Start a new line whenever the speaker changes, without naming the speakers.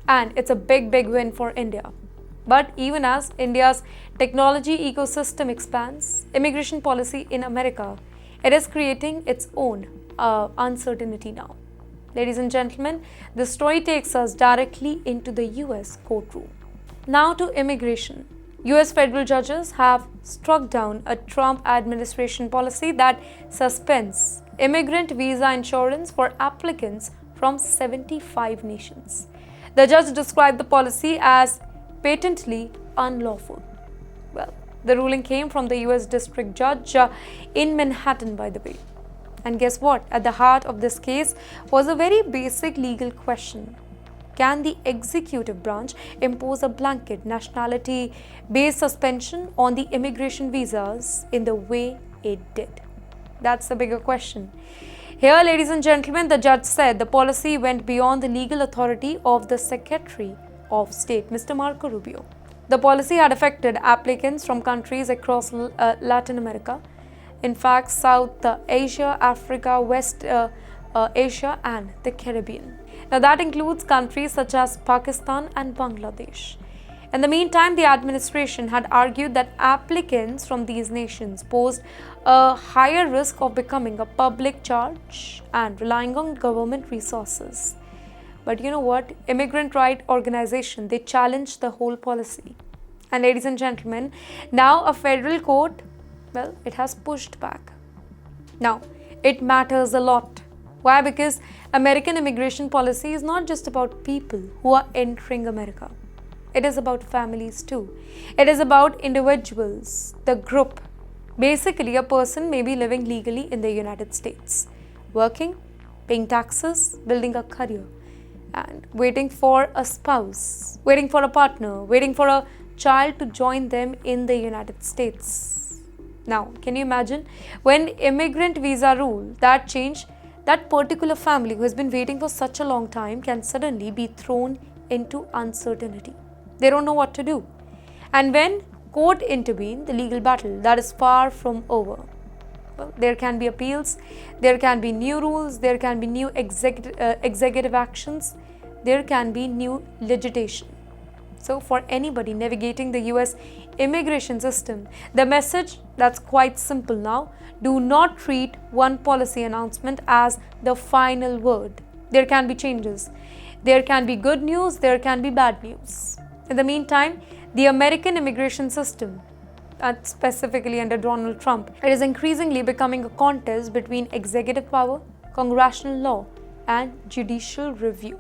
And it's a big win for India. But even as India's technology ecosystem expands, immigration policy in America, it is creating its own uncertainty now. Ladies and gentlemen, this story takes us directly into the US courtroom. Now to immigration. US federal judges have struck down a Trump administration policy that suspends immigrant visa insurance for applicants from 75 nations. The judge described the policy as patently unlawful. Well, the ruling came from the US District Judge in Manhattan, by the way. And guess what? At the heart of this case was a very basic legal question. Can the executive branch impose a blanket nationality-based suspension on the immigration visas in the way it did? That's the bigger question. Here, ladies and gentlemen, the judge said the policy went beyond the legal authority of the Secretary of State, Mr. Marco Rubio. The policy had affected applicants from countries across Latin America, in fact, South Asia, Africa, West Asia, and the Caribbean. Now, that includes countries such as Pakistan and Bangladesh. In the meantime, the administration had argued that applicants from these nations posed a higher risk of becoming a public charge and relying on government resources. But you know what? Immigrant rights organization, they challenged the whole policy. And ladies and gentlemen, now a federal court, well, it has pushed back. Now, it matters a lot. Why? Because American immigration policy is not just about people who are entering America. It is about families too. It is about individuals, the group. Basically, a person may be living legally in the United States, working, paying taxes, building a career, and waiting for a spouse, waiting for a partner, waiting for a child to join them in the United States. Now, can you imagine when immigrant visa rule that changed, that particular family who has been waiting for such a long time can suddenly be thrown into uncertainty. They don't know what to do. And when court intervene, the legal battle that is far from over. Well, there can be appeals, there can be new rules, there can be new executive actions, there can be new legislation. So for anybody navigating the US immigration system, the message that's quite simple now: do not treat one policy announcement as the final word. There can be changes. There can be good news, there can be bad news. In the meantime, the American immigration system, specifically under Donald Trump, it is increasingly becoming a contest between executive power, congressional law, and judicial review.